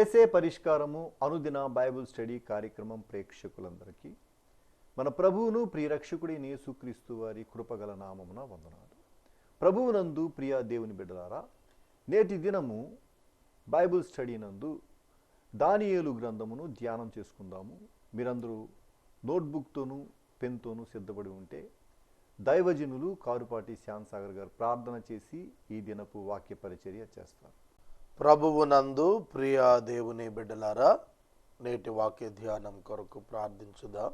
ఏసే పరిష్కారము అనుదిన Bible study కార్యక్రమం ప్రేక్షకులందరికీ మన ప్రభువును ప్రియరక్షకుడైన యేసుక్రీస్తు వారి కృపగల నామమున వందనాలు. ప్రభువునందు ప్రియ దేవుని బిడ్డలారా, నేటి దినము బైబిల్ స్టడీ నందు దానియేలు గ్రంథమును ధ్యానం చేసుకుందాము. మీరందరూ నోట్బుక్తోనూ పెన్తోనూ సిద్ధపడి ఉంటే దైవజనులు కారుపాటి శ్యామ్ సాగర్ గారు ప్రార్థన చేసి ఈ దినపు వాక్య పరిచర్య చేస్తారు. ప్రభువునందు ప్రియ దేవుని బిడ్డలారా, నేటి వాక్య ధ్యానం కొరకు ప్రార్థించుదా.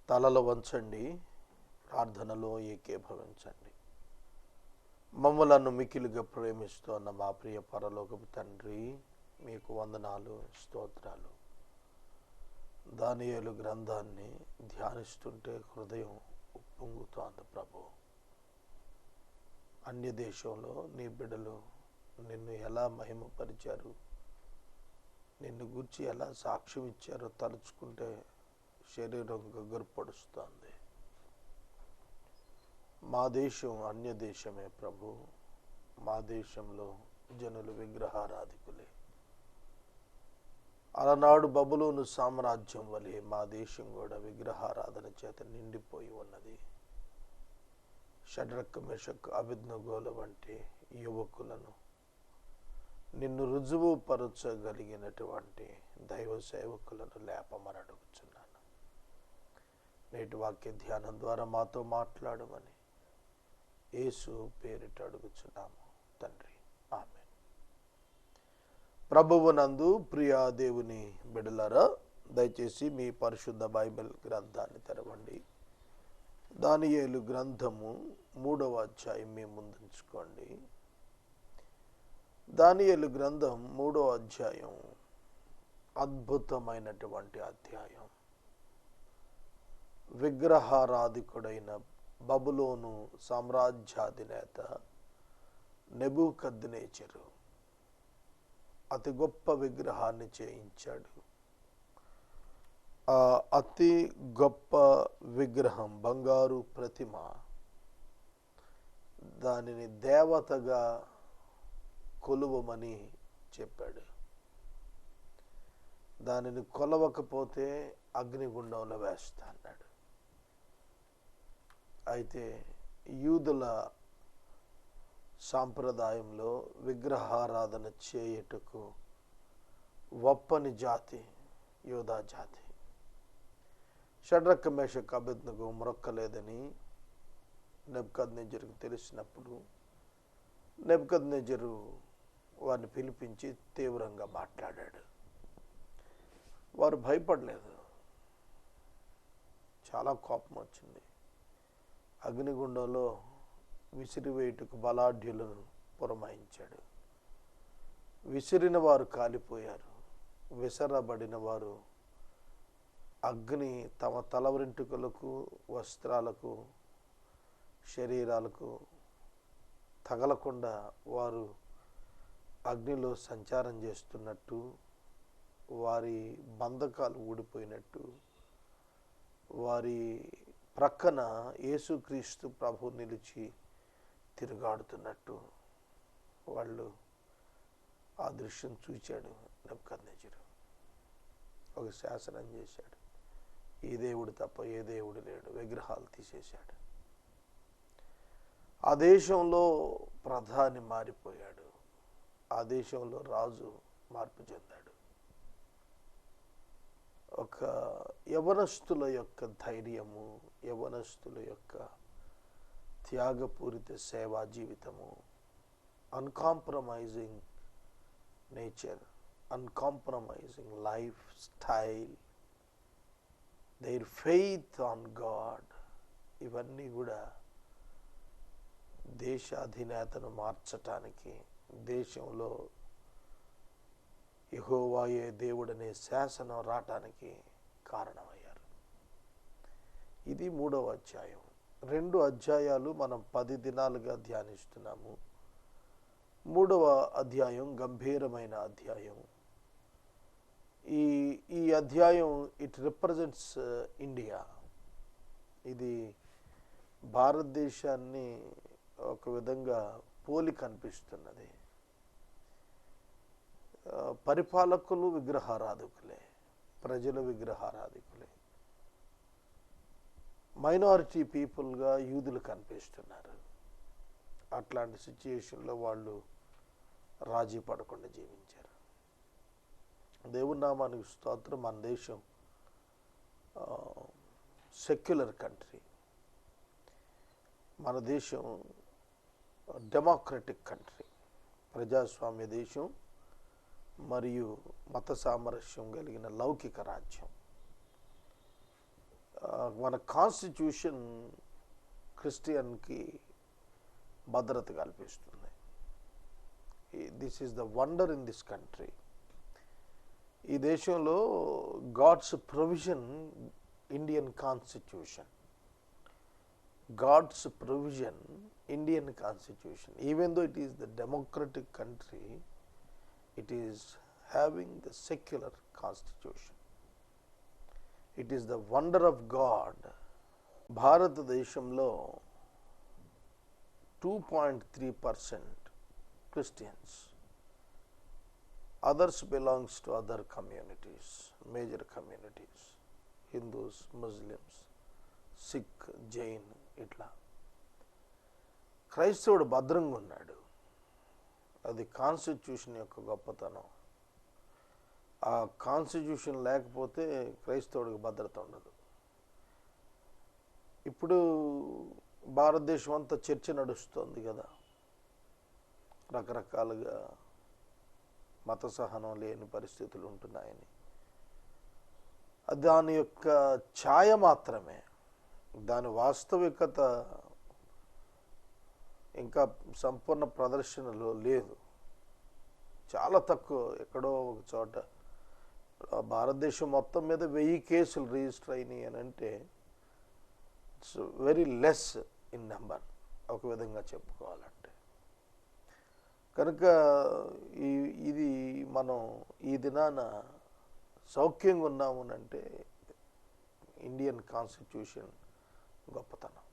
తలలు వంచండి, ప్రార్థనలో ఏకీభవించండి. మమ్మలను మికిలిగా ప్రేమిస్తున్న మా ప్రియ పరలోకపు తండ్రి, మీకు వందనాలు, స్తోత్రాలు. దానియేలు గ్రంథాన్ని ధ్యానిస్తుంటే హృదయం ఉప్పొంగుతోంది ప్రభు. అన్య దేశంలో నీ బిడ్డలు నిన్ను ఎలా మహిమపరిచారు, నిన్ను గూర్చి ఎలా సాక్ష్యం ఇచ్చారో తలుచుకుంటే శరీరం గగుర్పడుస్తోంది. మా దేశం అన్య దేశమే ప్రభు. మా దేశంలో జనులు విగ్రహారాధికులే. అలనాడు బబులోను సామ్రాజ్యం వలె మా దేశం కూడా విగ్రహారాధన చేత నిండిపోయి ఉన్నది. షడ్రక్, మెషక్, అబేద్నెగోల వంటి యువకులను నిన్ను రుజువు పరచగలిగినటువంటి దైవ సేవకులను లేపమని అడుగుచున్నాను. నేటి వాక్య ధ్యానం ద్వారా మాతో మాట్లాడమని యేసు పేరిట అడుగుచున్నాము తండ్రి, ఆమేన్. ప్రభువునందు ప్రియ దేవుని బిడ్డలారా, దయచేసి మీ పరిశుద్ధ బైబిల్ గ్రంథాన్ని తెరవండి. దానియేలు గ్రంథము 3వ అధ్యాయం మీ ముందుంచుకోండి. దానియేలు గ్రంథం 3వ అధ్యాయం అద్భుతమైనటువంటి అధ్యాయం. విగ్రహారాధికుడైన బబులోను సామ్రాజ్యాధినేత నెబుకద్నెజరు అతి గొప్ప విగ్రహాన్ని చేయించాడు. ఆ అతి గొప్ప విగ్రహం బంగారు ప్రతిమ. దానిని దేవతగా కొలువమని చెప్పాడు. దానిని కొలవకపోతే అగ్నిగుండంలో వేస్తా అన్నాడు. అయితే యూదుల సాంప్రదాయంలో విగ్రహారాధన చేయుటకు ఒప్పని జాతి యూదా జాతి. షడ్రక్, మెషక్, అబేద్నెగో మొక్కలేదని నెబుకద్నెజరుకు తెలిసినప్పుడు నెబుకద్నెజరు వారిని పిలిపించి తీవ్రంగా మాట్లాడాడు. వారు భయపడలేదు. చాలా కోపం వచ్చింది. అగ్నిగుండంలో విసిరివేయుటకు బలాఢ్యులను పురమాయించాడు. విసిరిన వారు కాలిపోయారు. విసరబడిన వారు అగ్ని తమ తల వెంట్రుకలకు, వస్త్రాలకు, శరీరాలకు తగలకుండా వారు అగ్నిలో సంచారం చేస్తున్నట్టు, వారి బంధకాలు ఊడిపోయినట్టు, వారి ప్రక్కన యేసుక్రీస్తు ప్రభు నిలిచి తిరుగాడుతున్నట్టు వాళ్ళు ఆ దృశ్యం చూచాడు నెబుకద్నెజరు. ఒక శాసనం చేశాడు. ఈ దేవుడు తప్ప ఏ దేవుడు లేడు. విగ్రహాలు తీసేశాడు. ఆ దేశంలో ప్రధాని మారిపోయాడు. ఆ దేశంలో రాజు మార్పు చెందాడు. ఒక యవనస్తుల యొక్క ధైర్యము, యవనస్తుల యొక్క త్యాగపూరిత సేవా జీవితము, uncompromising nature, uncompromising life style, their faith on God, ఇవన్నీ కూడా దేశాధినేతను మార్చటానికి, దేశంలో యెహోవాయే దేవుడనే శాసనం రావటానికి కారణమయ్యారు. ఇది 3వ అధ్యాయం. 2 అధ్యాయాలు మనం 10 దినాలుగా ధ్యానిస్తున్నాము. 3వ అధ్యాయం గంభీరమైన అధ్యాయం. ఈ అధ్యాయం ఇట్ రిప్రజెంట్స్ ఇండియా. ఇది భారతదేశాన్ని ఒక విధంగా పోలి కనిపిస్తున్నది. పరిపాలకులు విగ్రహారాధకులే, ప్రజలు విగ్రహారాధకులే. మైనారిటీ పీపుల్గా యూదులు కనిపిస్తున్నారు. అట్లాంటి సిచ్యుయేషన్లో వాళ్ళు రాజీ పడకుండా జీవించారు. దేవుని నామానికి స్తోత్రం. మన దేశం సెక్యులర్ కంట్రీ, మన దేశం డెమోక్రటిక్ కంట్రీ, ప్రజాస్వామ్య దేశం మరియు మత సామరస్యం కలిగిన లౌకిక రాజ్యం. మన కాన్స్టిట్యూషన్ క్రిస్టియన్కి భద్రత కల్పిస్తుంది. This is the wonder in this country. ఈ దేశంలో God's provision, Indian constitution, God's provision, Indian constitution, even though it is the democratic country, it is having the secular constitution. It is the wonder of God. భారతదేశంలో 2.3% Christians. Others belongs to other communities, major communities, Hindus, Muslims, Sikh, Jain. ఇట్లా క్రైస్తవుడు భద్రంగా ఉన్నాడు. అది constitution యొక్క గొప్పతనం. ఆ constitution లేకపోతే క్రైస్తవుడికి భద్రత ఉండదు. ఇప్పుడు భారతదేశం అంతా చర్చ నడుస్తుంది కదా, రకరకాలుగా మత సహనం లేని పరిస్థితులు ఉంటున్నాయని. దాని యొక్క ఛాయ మాత్రమే, దాని వాస్తవికత ఇంకా సంపూర్ణ ప్రదర్శనలో లేదు. చాలా తక్కువ. ఎక్కడో ఒక చోట భారతదేశం మొత్తం మీద 1000 కేసులు రిజిస్టర్ అయినాయి అని అంటే it's very less in number, ఒక విధంగా చెప్పుకోవాలంటే. కనుక ఇది మనం ఈ దినాన సౌఖ్యంగా ఉన్నాము అంటే ఇండియన్ కాన్స్టిట్యూషన్ గొప్పతనం.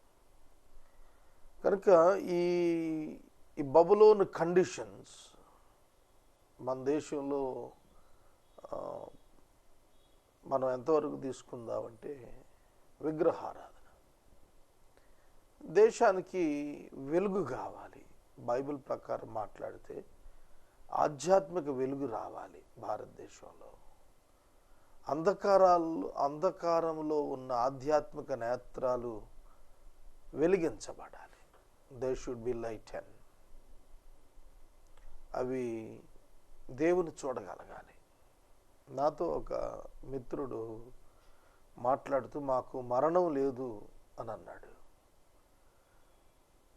కనుక ఈ బబులోన్ కండిషన్స్ మన దేశంలో మనం ఎంతవరకు తీసుకుందామంటే విగ్రహారాధన. దేశానికి వెలుగు కావాలి. బైబిల్ ప్రకారం మాట్లాడితే ఆధ్యాత్మిక వెలుగు రావాలి భారతదేశంలో. అంధకారంలో ఉన్న ఆధ్యాత్మిక నేత్రాలు వెలిగించబడాలి. They should be lighten. అవి దేవుని చూడగలగాలి. నాతో ఒక మిత్రుడు మాట్లాడుతూ మాకు మరణం లేదు అని అన్నాడు.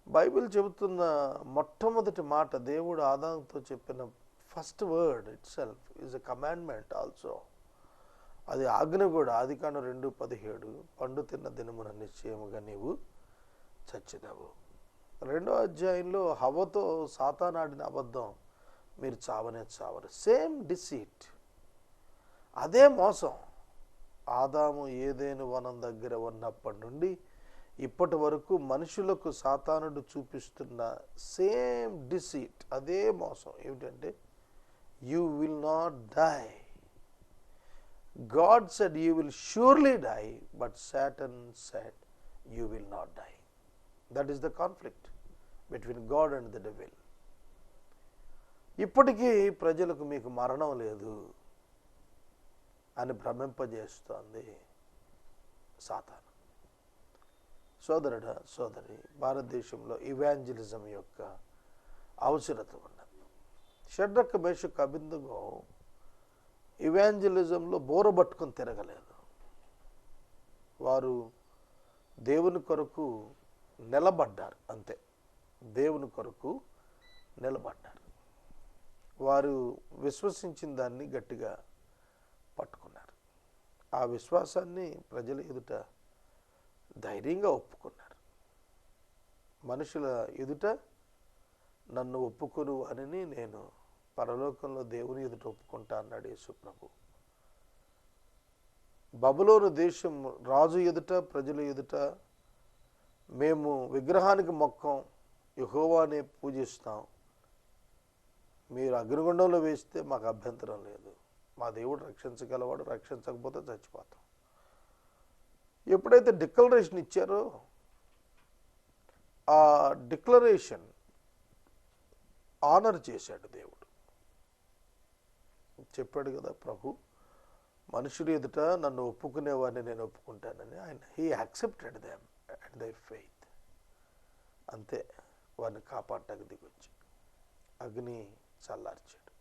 బైబిల్ చెబుతున్న మొట్టమొదటి మాట, దేవుడు ఆదాముతో చెప్పిన first word it self is a commandment also. అది ఆజ్ఞ కూడా. ఆదికాండం 2:17, పండు తిన్న దినమున నిశ్చయముగా నీవు చచ్చెదవు. 2వ అధ్యాయంలో హవ్వతో సాతానాడిన అబద్ధం, మీరు చావనే చావరు. సేమ్ డిసీట్, అదే మోసం. ఆదాము ఏదైనా వనం దగ్గర ఉన్నప్పటి నుండి ఇప్పటి వరకు మనుషులకు సాతానుడు చూపిస్తున్న సేమ్ డిసీట్, అదే మోసం. ఏమిటంటే you will not die. God said you will surely die, but Satan said you will not die. That is the conflict between God and the devil. ఇప్పటికీ ప్రజలకు మీకు మరణం లేదు అని భ్రమింపజేస్తోంది సాతాను. సోదరుడా, సోదరి, భారతదేశంలో ఇవాంజలిజం యొక్క అవసరత ఉన్నది. షడ్రక్, మేషక్, అబేద్నెగో ఇవాంజలిజంలో బోరబట్టుకొని తిరగలేదు. వారు దేవుని కొరకు నిలబడ్డారు, అంతే. దేవుని కొరకు నిలబడ్డారు. వారు విశ్వసించిన దాన్ని గట్టిగా పట్టుకున్నారు. ఆ విశ్వాసాన్ని ప్రజల ఎదుట ధైర్యంగా ఒప్పుకున్నారు. మనుషుల ఎదుట నన్ను ఒప్పుకొను అని నేను పరలోకంలో దేవుని ఎదుట ఒప్పుకుంటా అన్నాడు యేసు ప్రభు. బబులోను దేశం రాజు ఎదుట, ప్రజల ఎదుట మేము విగ్రహానికి మొక్కం, యెహోవానే పూజిస్తాం, మీరు అగ్నిగుండంలో వేస్తే మాకు అభ్యంతరం లేదు, మా దేవుడు రక్షించగలవాడు, రక్షించకపోతే చచ్చిపోతాం. ఎప్పుడైతే డిక్లరేషన్ ఇచ్చారో ఆ డిక్లరేషన్ ఆనర్ చేశాడు దేవుడు. చెప్పాడు కదా ప్రభు, మనుషులు ఎదుట నన్ను ఒప్పుకునేవాడిని నేను ఒప్పుకుంటానని. ఆయన he accepted them and they faith. అంతే, వారిని కాపాడటానికి దిగొచ్చి అగ్ని చల్లార్చాడు.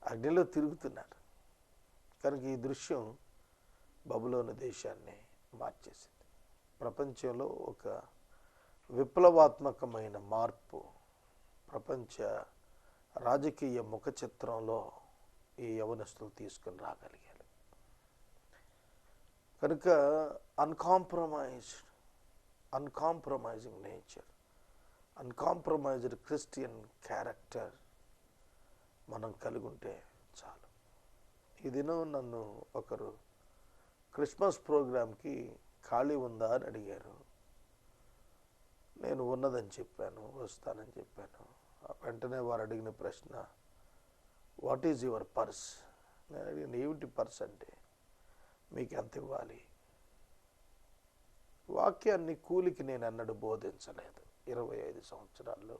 అగ్నిలో తిరుగుతున్నారు కనుక ఈ దృశ్యం బబులోను దేశాన్ని మార్చేసింది. ప్రపంచంలో ఒక విప్లవాత్మకమైన మార్పు ప్రపంచ రాజకీయ ముఖ చిత్రంలో ఈ యవనస్తులు తీసుకుని రాగలిగారు. కనుక uncompromising nature, uncompromised Christian character మనం కలిగి ఉంటే చాలు. ఈ దినం నన్ను ఒకరు క్రిస్మస్ ప్రోగ్రాంకి ఖాళీ ఉందా అని అడిగారు. నేను ఉన్నదని చెప్పాను, వస్తానని చెప్పాను. వెంటనే వారు అడిగిన ప్రశ్న, వాట్ ఈజ్ యువర్ పర్స్? నేను అడిగిన, ఏమిటి పర్స్ అంటే, మీకు ఎంత ఇవ్వాలి? వాక్యాన్ని కూలికి నేను అన్నడు బోధించలేదు 25 సంవత్సరాల్లో.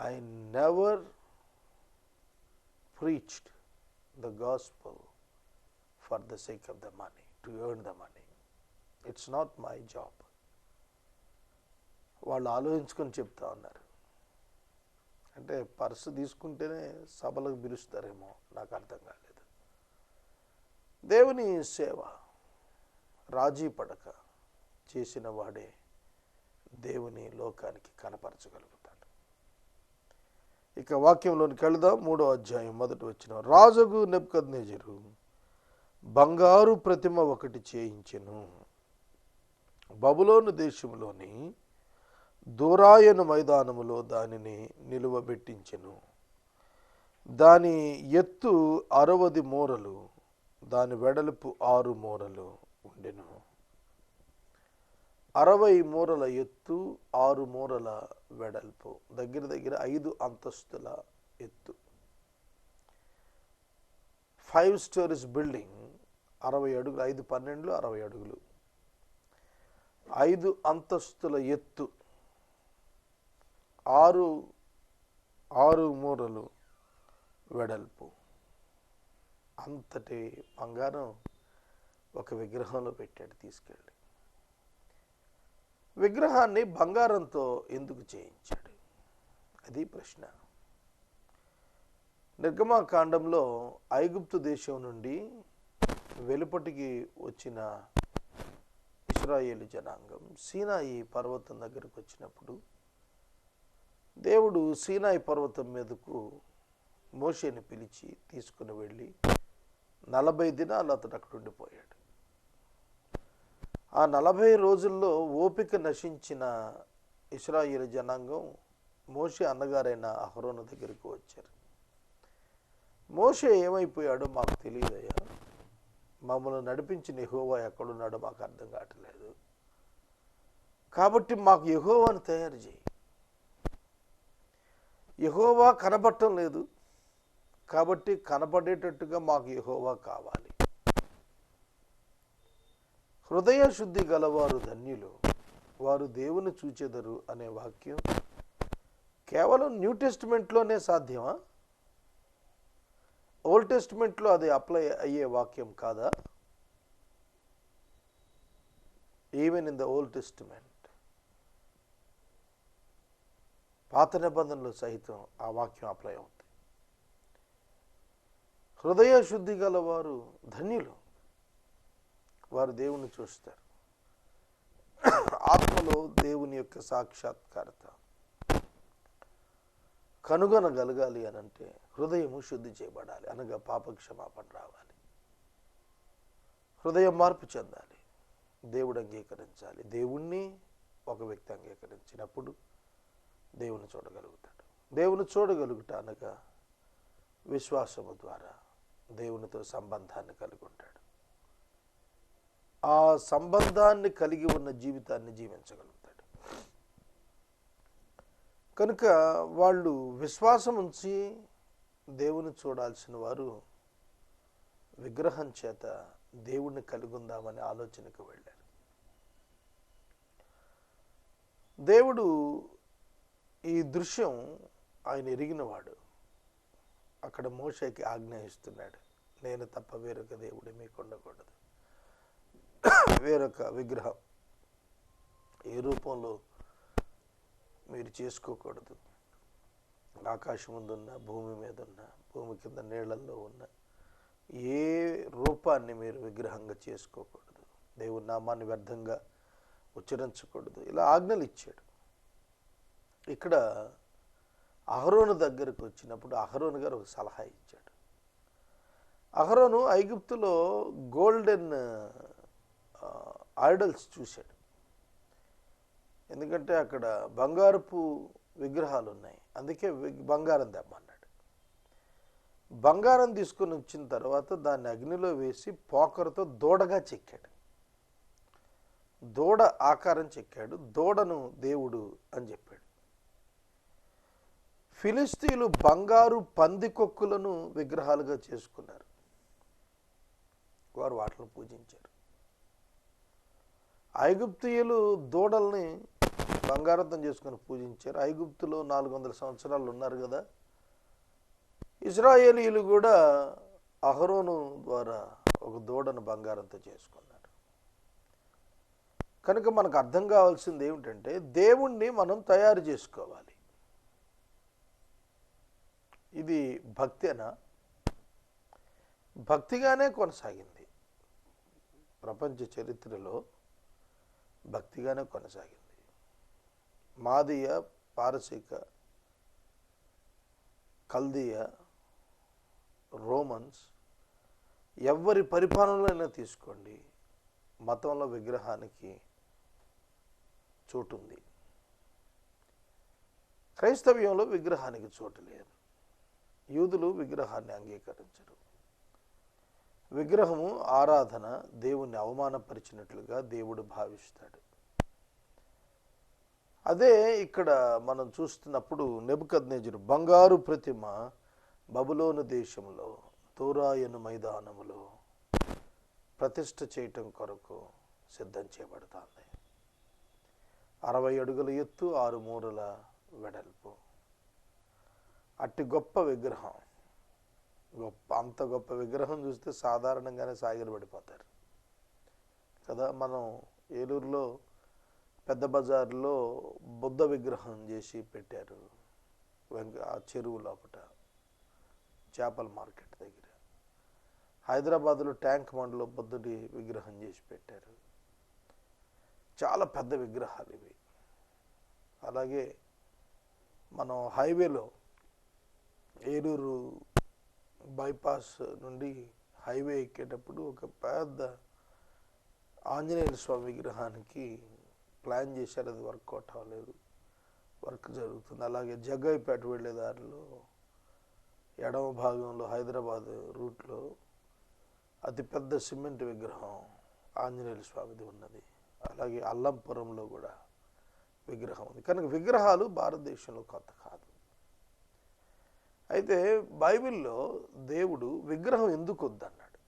I never preached the gospel for the sake of the money, to earn the money. It's not my job. వాళ్ళు ఆలోచించుకొని చెప్తా ఉన్నారు. అంటే పర్సు తీసుకుంటేనే సభలకు పిలుస్తారేమో, నాకు అర్థం కాలేదు. దేవుని సేవ రాజీ పడక చేసిన వాడే దేవుని లోకానికి కనపరచగలుగుతాడు. ఇక వాక్యంలోనికి వెళదాం. 3వ అధ్యాయం 1వ వచనం. రాజుగు నెబుకద్నెజరు బంగారు ప్రతిమ ఒకటి చేయించెను, బబులోను దేశంలోని దూరాయను మైదానములో దానిని నిలువబెట్టించెను. దాని ఎత్తు 60 మూరలు, దాని వెడల్పు 6 మూరలు ఉండెను. 60 మూరల ఎత్తు, 6 మూరల వెడల్పు, దగ్గర దగ్గర 5 అంతస్తుల ఎత్తు. 5 stories బిల్డింగ్ 60 అడుగులు, 5 12 60 అడుగులు, 5 అంతస్తుల ఎత్తు, 6 మూరలు వెడల్పు. అంతటి బంగారం ఒక విగ్రహంలో పెట్టాడు తీసుకెళ్ళి. విగ్రహాన్ని బంగారంతో ఎందుకు చేయించాడు? అది ప్రశ్న. నిర్గమాకాండంలో ఐగుప్తు దేశం నుండి వెలుపటికి వచ్చిన ఇశ్రాయేలు జనాంగం సీనాయి పర్వతం దగ్గరకు వచ్చినప్పుడు దేవుడు సీనాయి పర్వతం మీదకు మోషేని పిలిచి తీసుకుని వెళ్ళి 40 దినాలు అతడు అక్కడ ఉండిపోయాడు. ఆ 40 రోజుల్లో ఓపిక నశించిన ఇశ్రాయేలు జనాంగం మోషే అన్నగారైన అహరోను దగ్గరికి వచ్చారు. మోషే ఏమైపోయాడో మాకు తెలియదయ్యా, మమ్మల్ని నడిపించిన యెహోవా ఎక్కడున్నాడో మాకు అర్థం కావట్లేదు, కాబట్టి మాకు యెహోవాను తయారు చేయి. యెహోవా కనబడటం లేదు కాబట్టి కనబడేటట్టుగా మాకు యెహోవా కావాలి. హృదయ శుద్ధి గలవారు ధన్యులు, వారు దేవుని చూచెదరు అనే వాక్యం కేవలం న్యూ టెస్టిమెంట్లోనే సాధ్యమా? ఓల్డ్ టెస్టిమెంట్లో అది అప్లై అయ్యే వాక్యం కాదా? Even in the old testament, పాత నిబంధనలు సహితం ఆ వాక్యం అప్లై అవుతుంది. హృదయ శుద్ధి గలవారు ధన్యులు, వారు దేవుని చూస్తారు. ఆత్మలో దేవుని యొక్క సాక్షాత్కారత కనుగొనగలగాలి అని అంటే హృదయము శుద్ధి చేయబడాలి, అనగా పాపక్షమాపణ రావాలి, హృదయం మార్పు చెందాలి, దేవుడు అంగీకరించాలి. దేవుణ్ణి ఒక వ్యక్తి అంగీకరించినప్పుడు దేవుని చూడగలుగుతాడు. దేవుని చూడగలుగుట అనగా విశ్వాసము ద్వారా దేవునితో సంబంధాన్ని కలిగి ఉంటాడు. ఆ సంబంధాన్ని కలిగి ఉన్న జీవితాన్ని జీవించగలుగుతాడు. కనుక వాళ్ళు విశ్వాసం ఉంచి దేవుని చూడాల్సిన వారు విగ్రహం చేత దేవుణ్ణి కలిగి ఉందామనే ఆలోచనకు వెళ్ళారు. దేవుడు ఈ దృశ్యం ఆయన ఎరిగినవాడు. అక్కడ మోషేకి ఆజ్ఞాయిస్తున్నాడు, నేను తప్ప వేరొక దేవుడు మీకు ఉండకూడదు, వేరొక విగ్రహం ఏ రూపంలో మీరు చేసుకోకూడదు. ఆకాశం ముందున్న, భూమి మీద ఉన్న, భూమి కింద నీళ్లలో ఉన్న ఏ రూపాన్ని మీరు విగ్రహంగా చేసుకోకూడదు, దేవుని నామాన్ని వ్యర్థంగా ఉచ్చరించకూడదు, ఇలా ఆజ్ఞలు ఇచ్చాడు. ఇక్కడ అహరోను దగ్గరకు వచ్చినప్పుడు అహరోను గారు ఒక సలహా ఇచ్చాడు. అహరోను ఐగుప్తులో గోల్డెన్ ఐడల్స్ చూశాడు. ఎందుకంటే అక్కడ బంగారపు విగ్రహాలు ఉన్నాయి, అందుకే బంగారం తెమ్మన్నాడు. బంగారం తీసుకొని వచ్చిన తర్వాత దాన్ని అగ్నిలో వేసి పోకరతో దూడగా చెక్కాడు. దూడ ఆకారం చెక్కాడు, దూడను దేవుడు అని చెప్పాడు. ఫిలిస్తీన్లు బంగారు పందికొక్కులను విగ్రహాలుగా చేసుకున్నారు. వారు వాటిని పూజించారు. ఐగుప్తీయులు దూడల్ని బంగారంతో చేసుకొని పూజించారు. ఐగుప్తులో 400 సంవత్సరాలు ఉన్నారు కదా. ఇజ్రాయేలీలు కూడా అహరోను ద్వారా ఒక దూడను బంగారంతో చేసుకున్నారు. కనుక మనకు అర్థం కావాల్సింది ఏమిటంటే దేవుణ్ణి మనం తయారు చేసుకోవాలి. ఇది భక్తేనా? భక్తిగానే కొనసాగింది. ప్రపంచ చరిత్రలో భక్తిగానే కొనసాగింది. మాదీయ, పారసీక, కల్దీయ, రోమన్స్ ఎవరి పరిపాలనలో తీసుకోండి, మతంలో విగ్రహానికి చోటు ఉంది. క్రైస్తవ్యంలో విగ్రహానికి చోటు లేదు. యూదులు విగ్రహాన్ని అంగీకరించరు. విగ్రహము ఆరాధన దేవుణ్ణి అవమానపరిచినట్లుగా దేవుడు భావిస్తాడు. అదే ఇక్కడ మనం చూస్తున్నప్పుడు నెబుకద్నెజరు బంగారు ప్రతిమ బబులోను దేశంలో తోరాయను మైదానములో ప్రతిష్ఠ చేయటం కొరకు సిద్ధం చేయబడుతుంది. 60 అడుగుల ఎత్తు, 6 మూరల వెడల్పు. అట్టి గొప్ప విగ్రహం, అంత గొప్ప విగ్రహం చూస్తే సాధారణంగానే సాగిలపడిపోతారు కదా. మనం ఏలూరులో పెద్ద బజార్లో బుద్ధ విగ్రహం చేసి పెట్టారు, ఆ చెరువు లోపట, చేపల మార్కెట్ దగ్గర. హైదరాబాద్లో ట్యాంక్ బండ్లో బుద్ధుడి విగ్రహం చేసి పెట్టారు. చాలా పెద్ద విగ్రహాలు ఇవి. అలాగే మనం హైవేలో ఏలూరు బైపాస్ నుండి హైవే ఎక్కేటప్పుడు ఒక పెద్ద ఆంజనేయ స్వామి విగ్రహానికి ప్లాన్ చేశారు. అది వర్కౌట్ అవ్వలేదు, వర్క్ జరుగుతుంది. అలాగే జగ్గయ్యపేట వెళ్ళే దారిలో ఎడమ భాగంలో హైదరాబాద్ రూట్లో అతిపెద్ద సిమెంట్ విగ్రహం ఆంజనేయ స్వామిది ఉన్నది. అలాగే అల్లంపురంలో కూడా విగ్రహం ఉంది. కనుక విగ్రహాలు భారతదేశంలో కొత్త కాదు. అయితే బైబిల్లో దేవుడు విగ్రహం ఎందుకు వద్దన్నాడు?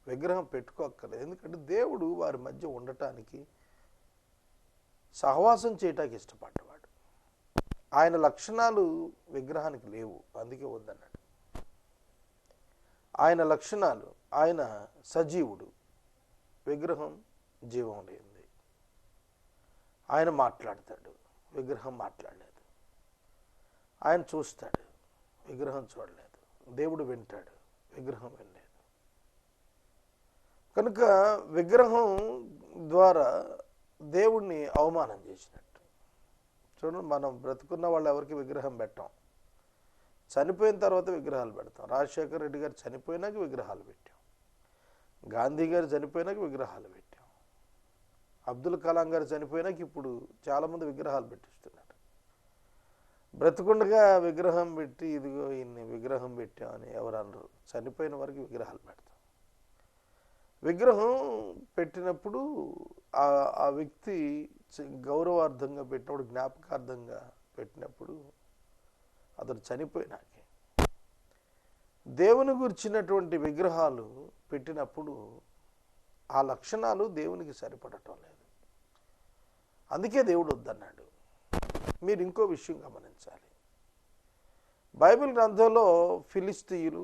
విగ్రహం పెట్టుకోక్కర్లేదు. ఎందుకంటే దేవుడు వారి మధ్య ఉండటానికి, సహవాసం చేయటానికి ఇష్టపడ్డవాడు. ఆయన లక్షణాలు విగ్రహానికి లేవు, అందుకే వద్దన్నాడు. ఆయన లక్షణాలు, ఆయన సజీవుడు, విగ్రహం జీవం లేనిది. ఆయన మాట్లాడతాడు, విగ్రహం మాట్లాడలేదు. ఆయన చూస్తాడు, విగ్రహం చూడలేదు. దేవుడు వింటాడు, విగ్రహం వినలేదు. కనుక విగ్రహం ద్వారా దేవుణ్ణి అవమానం చేసినట్టు. చూడండి, మనం బ్రతుకున్న వాళ్ళు ఎవరికి విగ్రహం పెట్టాం, చనిపోయిన తర్వాత విగ్రహాలు పెడతాం. రాజశేఖర్ రెడ్డి గారు చనిపోయినాక విగ్రహాలు పెట్టాం, గాంధీ గారు చనిపోయినాక విగ్రహాలు పెట్టాం, అబ్దుల్ కలాం గారు చనిపోయినాక ఇప్పుడు చాలామంది విగ్రహాలు పెట్టిస్తున్నారు. బ్రతుకుండగా విగ్రహం పెట్టి ఇదిగో ఇన్ని విగ్రహం పెట్టామని ఎవరు అనరు. చనిపోయిన వరకు విగ్రహాలు పెడతాం. విగ్రహం పెట్టినప్పుడు ఆ వ్యక్తి గౌరవార్థంగా పెట్టినప్పుడు, జ్ఞాపకార్థంగా పెట్టినప్పుడు అతడు చనిపోయినాకే దేవుని గురించినటువంటి విగ్రహాలు పెట్టినప్పుడు ఆ లక్షణాలు దేవునికి సరిపడటం లేదు. అందుకే దేవుడు వద్దన్నాడు. మీరు ఇంకో విషయం గమనించాలి. బైబిల్ గ్రంథంలో ఫిలిస్తీయులు,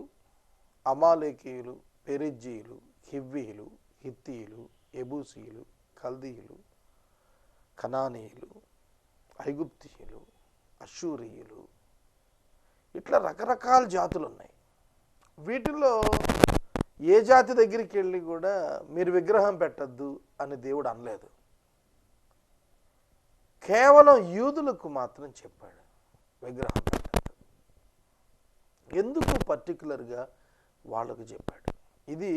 అమాలేకీయులు, పెరిజ్జీయులు, హివ్వీయులు, హిత్తీయులు, ఎబూసీయులు, కల్దీయులు, కనానీయులు, ఐగుప్తీయులు, అషూరీయులు, ఇట్లా రకరకాల జాతులు ఉన్నాయి. వీటిల్లో ఏ జాతి దగ్గరికి వెళ్ళి కూడా మీరు విగ్రహం పెట్టద్దు అని దేవుడు అనలేదు. కేవలం యూదులకు మాత్రం చెప్పాడు విగ్రహం పెట్టద్దు. ఎందుకు పర్టికులర్గా వాళ్ళకు చెప్పాడు? ఇది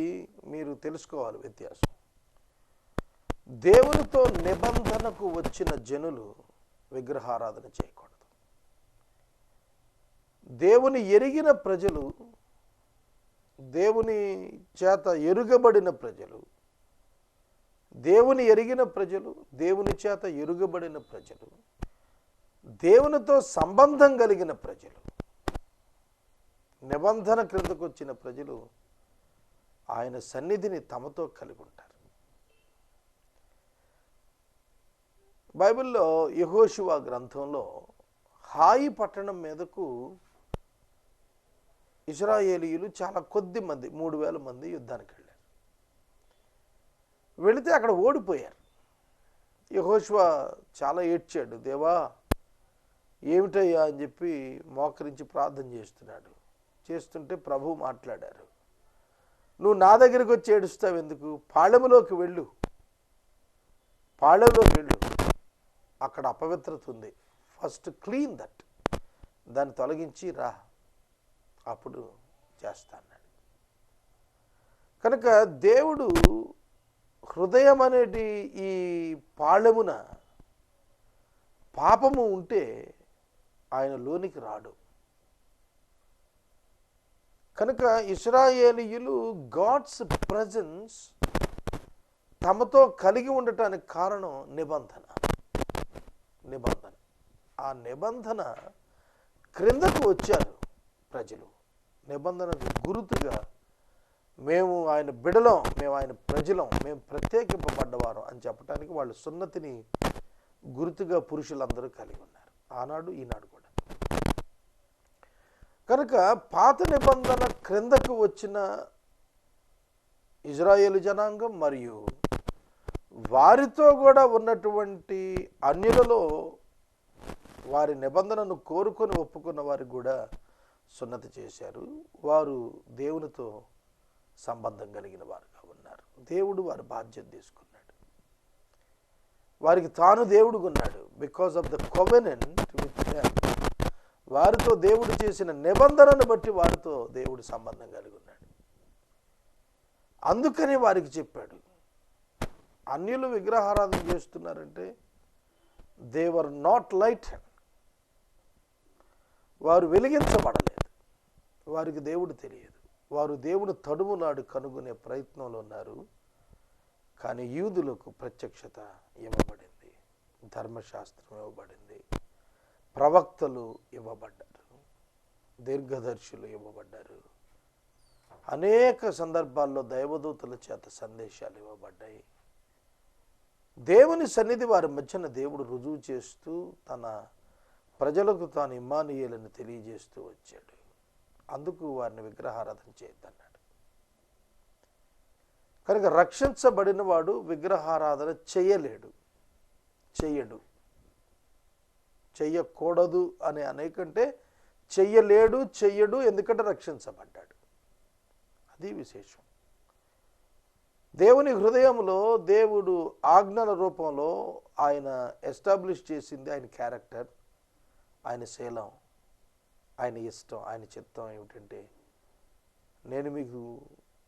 మీరు తెలుసుకోవాలి వ్యత్యాసం. దేవునితో నిబంధనకు వచ్చిన జనులు విగ్రహారాధన చేయకూడదు. దేవుని ఎరిగిన ప్రజలు, దేవుని చేత ఎరుగబడిన ప్రజలు, దేవుని ఎరిగిన ప్రజలు, దేవుని చేత ఎరుగబడిన ప్రజలు, దేవునితో సంబంధం కలిగిన ప్రజలు, నిబంధన క్రిందకు వచ్చిన ప్రజలు ఆయన సన్నిధిని తమతో కలిగి ఉంటారు. బైబిల్లో యెహోషువ గ్రంథంలో హాయి పట్టణం మీదకు ఇశ్రాయేలీయులు చాలా కొద్ది మంది, 3000 మంది యుద్ధానికి వెళ్ళారు. వెళితే అక్కడ ఓడిపోయారు. యెహోషువ చాలా ఏడ్చాడు. దేవా ఏమిటయ్యా అని చెప్పి మోకరించి ప్రార్థన చేస్తున్నాడు. చేస్తుంటే ప్రభువు మాట్లాడారు. నువ్వు నా దగ్గరికి వచ్చి ఏడుస్తావు ఎందుకు? పాళెములోకి వెళ్ళు, పాళెంలోకి వెళ్ళు, అక్కడ అపవిత్రత ఉంది, ఫస్ట్ క్లీన్ దట్, దాన్ని తొలగించి రా, అప్పుడు చేస్తాను. కనుక దేవుడు హృదయం అనేది ఈ పాళెమున పాపము ఉంటే ఆయన లోనికి రాడు. కనుక ఇశ్రాయేలీయులు గాడ్స్ ప్రజెన్స్ తమతో కలిగి ఉండటానికి కారణం నిబంధన. ఆ నిబంధన క్రిందకు వచ్చారు ప్రజలు. నిబంధనకు గురుతుగా మేము ఆయన బిడలం, మేము ఆయన ప్రజలం, మేము ప్రత్యేకింపబడ్డవారు అని చెప్పడానికి వాళ్ళు సున్నతిని గుర్తుగా పురుషులందరూ కలిగి ఉన్నారు, ఆనాడు ఈనాడు కూడా. కనుక పాత నిబంధన క్రిందకు వచ్చిన ఇజ్రాయేలు జనాంగం మరియు వారితో కూడా ఉన్నటువంటి అన్యులలో వారి నిబంధనను కోరుకొని ఒప్పుకున్న వారికి కూడా సున్నతి చేశారు. వారు దేవునితో సంబంధం కలిగిన వారుగా ఉన్నారు. దేవుడు వారి బాధ్యత తీసుకున్నాడు. వారికి తాను దేవుడుకున్నాడు. Because of the covenant with them. వారితో దేవుడు చేసిన నిబంధనను బట్టి వారితో దేవుడు సంబంధం కలిగి ఉన్నాడు. అందుకని వారికి చెప్పాడు, అన్యులు విగ్రహారాధన చేస్తున్నారంటే దే వర్ నాట్ లైట్, వారు వెలిగించబడలేదు, వారికి దేవుడు తెలియదు, వారు దేవుడు తడుమునాడు కనుగొనే ప్రయత్నంలో ఉన్నారు. కానీ యూదులకు ప్రత్యక్షత ఇవ్వబడింది, ధర్మశాస్త్రం ఇవ్వబడింది, ప్రవక్తలు ఇవ్వబడ్డారు, దీర్ఘదర్శులు ఇవ్వబడ్డారు, అనేక సందర్భాల్లో దైవదూతల చేత సందేశాలు ఇవ్వబడ్డాయి. దేవుని సన్నిధి వారి మధ్యన దేవుడు రుజువు చేస్తూ తన ప్రజలకు తాను ఇమ్మానుయేలుని తెలియజేస్తూ వచ్చాడు. అందుకు వారిని విగ్రహారాధన చేయొద్దన్నాడు. కనుక రక్షించబడిన వాడు విగ్రహారాధన చేయలేడు, చెయ్యడు, చెయ్యకూడదు అని అనేకంటే చెయ్యలేడు, చెయ్యడు, ఎందుకంటే రక్షించబడ్డాడు. అది విశేషం. దేవుని హృదయంలో దేవుడు ఆజ్ఞల రూపంలో ఆయన ఎస్టాబ్లిష్ చేసింది ఆయన క్యారెక్టర్, ఆయన శీలం, ఆయన ఇష్టం, ఆయన చిత్తం ఏమిటంటే నేను మీకు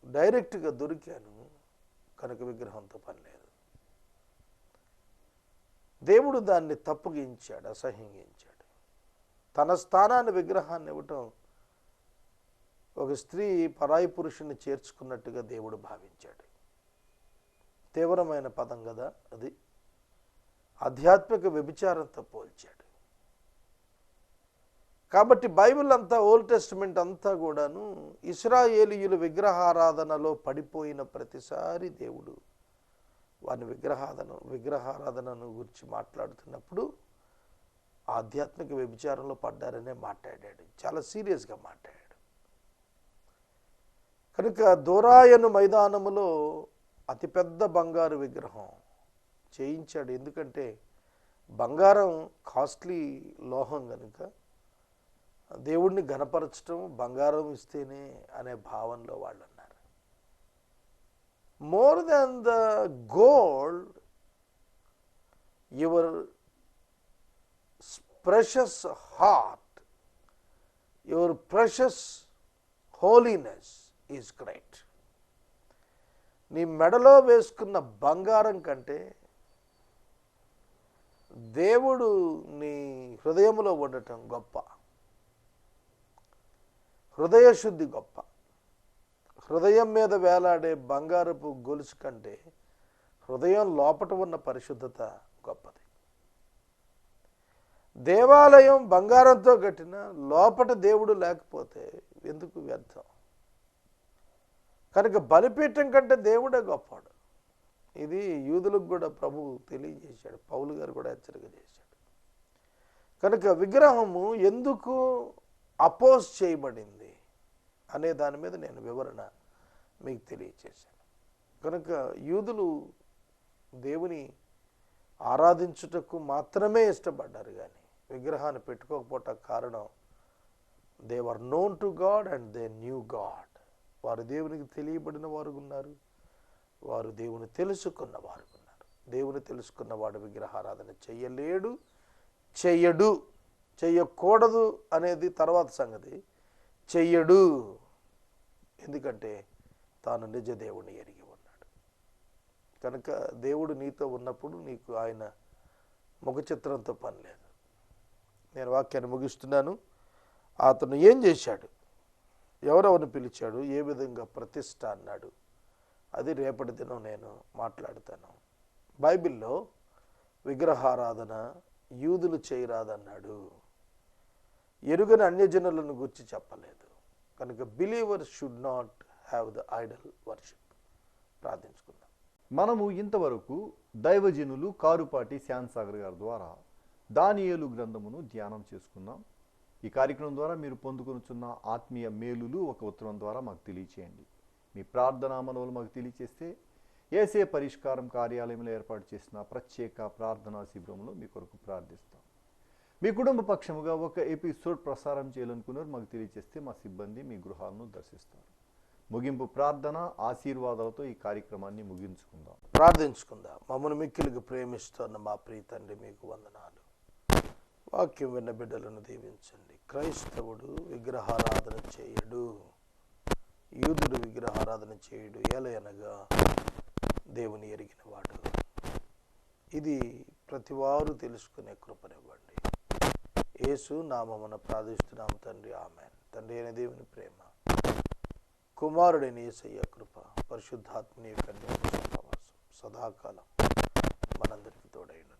డైరెక్ట్గా దొరికాను కనుక విగ్రహంతో పని లేదు. దేవుడు దాన్ని తప్పుగించాడు, అసహ్యించాడు. తన స్థానాన్ని విగ్రహాన్ని ఇవ్వటం ఒక స్త్రీ పరాయి పురుషుని చేర్చుకున్నట్టుగా దేవుడు భావించాడు. తీవ్రమైన పదం కదా అది. ఆధ్యాత్మిక వ్యభిచారంతో పోల్చాడు. కాబట్టి బైబిల్ అంతా, ఓల్డ్ టెస్టిమెంట్ అంతా కూడాను ఇశ్రాయేలీయులు విగ్రహారాధనలో పడిపోయిన ప్రతిసారి దేవుడు వారిని విగ్రహారాధనను గురించి మాట్లాడుతున్నప్పుడు ఆధ్యాత్మిక వ్యభిచారంలో పడ్డారనే మాట్లాడాడు. చాలా సీరియస్గా మాట్లాడాడు. కనుక దోరాయను మైదానములో అతిపెద్ద బంగారు విగ్రహం చేయించాడు. ఎందుకంటే బంగారం కాస్ట్లీ లోహం కనుక దేవుడిని ఘనపరచడం బంగారం ఇస్తేనే అనే భావనలో వాళ్ళు ఉన్నారు. More than the gold, your precious heart, your precious holiness is great. నీ మెడలో వేసుకున్న బంగారం కంటే దేవుడు నీ హృదయంలో ఉండటం గొప్ప. హృదయ శుద్ధి గొప్ప. హృదయం మీద వేలాడే బంగారపు గొలుసు కంటే హృదయం లోపట ఉన్న పరిశుద్ధత గొప్పది. దేవాలయం బంగారంతో కట్టిన లోపట దేవుడు లేకపోతే ఎందుకు వ్యర్థం? కనుక బలిపీఠం కంటే దేవుడే గొప్పవాడు. ఇది యూదులకు కూడా ప్రభువు తెలియజేశాడు. పౌలు గారు కూడా హెచ్చరిక చేశాడు. కనుక విగ్రహము ఎందుకు అపోజ్ చేయబడింది అనే దాని మీద నేను వివరణ మీకు తెలియజేశాను. కనుక యూదులు దేవుని ఆరాధించుటకు మాత్రమే ఇష్టపడ్డారు, కానీ విగ్రహాన్ని పెట్టుకోకపోవటం కారణం they were known to God and they knew God. వారు దేవునికి తెలియబడిన వారు ఉన్నారు, వారు దేవుని తెలుసుకున్న వారు ఉన్నారు. దేవుని తెలుసుకున్నవాడు విగ్రహారాధన చెయ్యలేడు, చెయ్యడు. చెయ్యకూడదు అనేది తర్వాత సంగతి. చెయ్యడు, ఎందుకంటే తాను నిజ దేవుని ఎరిగి ఉన్నాడు. కనుక దేవుడు నీతో ఉన్నప్పుడు నీకు ఆయన ముఖ చిత్రంతో పని లేదు. నేను వాక్యాన్ని ముగిస్తున్నాను. అతను ఏం చేశాడు, ఎవరెవరిని పిలిచాడు, ఏ విధంగా ప్రతిష్ట అన్నాడు, అది రేపటి దినం నేను మాట్లాడతాను. బైబిల్లో విగ్రహారాధన యూదులు చేయరాదన్నాడు, ఎరుగని అన్యజనులను గురించి చెప్పలేదు. కనుక believers should not have the idol worship. ప్రార్థించుకుందాం. మనము ఇంతవరకు దైవజనులు కారుపాటి శాంతసాగర్ గారి ద్వారా దానియేలు గ్రంథమును ధ్యానం చేసుకున్నాం. ఈ కార్యక్రమం ద్వారా మీరు పొందుకొనుచున్న ఆత్మీయ మేలులు ఒక ఉత్తరం ద్వారా మాకు తెలియచేయండి. మీ ప్రార్థనా మనవులు మాకు తెలియచేస్తే ఏసే పరిష్కారం కార్యాలయంలో ఏర్పాటు చేసిన ప్రత్యేక ప్రార్థనా శిబిరంలో మీ కొరకు ప్రార్థిస్తాం. మీ కుటుంబ పక్షముగా ఒక ఎపిసోడ్ ప్రసారం చేయాలనుకున్నారు మాకు తెలియచేస్తే మా సిబ్బంది మీ గృహాలను దర్శిస్తారు. ముగింపు ప్రార్థన ఆశీర్వాదాలతో ఈ కార్యక్రమాన్ని ముగించుకుందాం. ప్రార్థించుకుందాం. మమ్మల్ని మిక్కిలిగా ప్రేమిస్తున్న మా ప్రియ తండ్రి, మీకు వందనాలు. వాక్యం విన్న బిడ్డలను దీవించండి. క్రైస్తవుడు విగ్రహారాధన చేయడు, యూదుడు విగ్రహారాధన చేయడు, ఏలయనగా దేవుని ఎరిగిన వాడు. ఇది ప్రతివారు తెలుసుకునే కృపనివ్వండి. యేసు నామమున ప్రార్థిస్తున్నాము తండ్రి, ఆమేన్. తండ్రి అయిన దేవుని ప్రేమ, కుమారుడైన యేసయ్య కృప, పరిశుద్ధాత్మని యొక్క సహవాసం సదాకాలం మనందరికీ తోడైన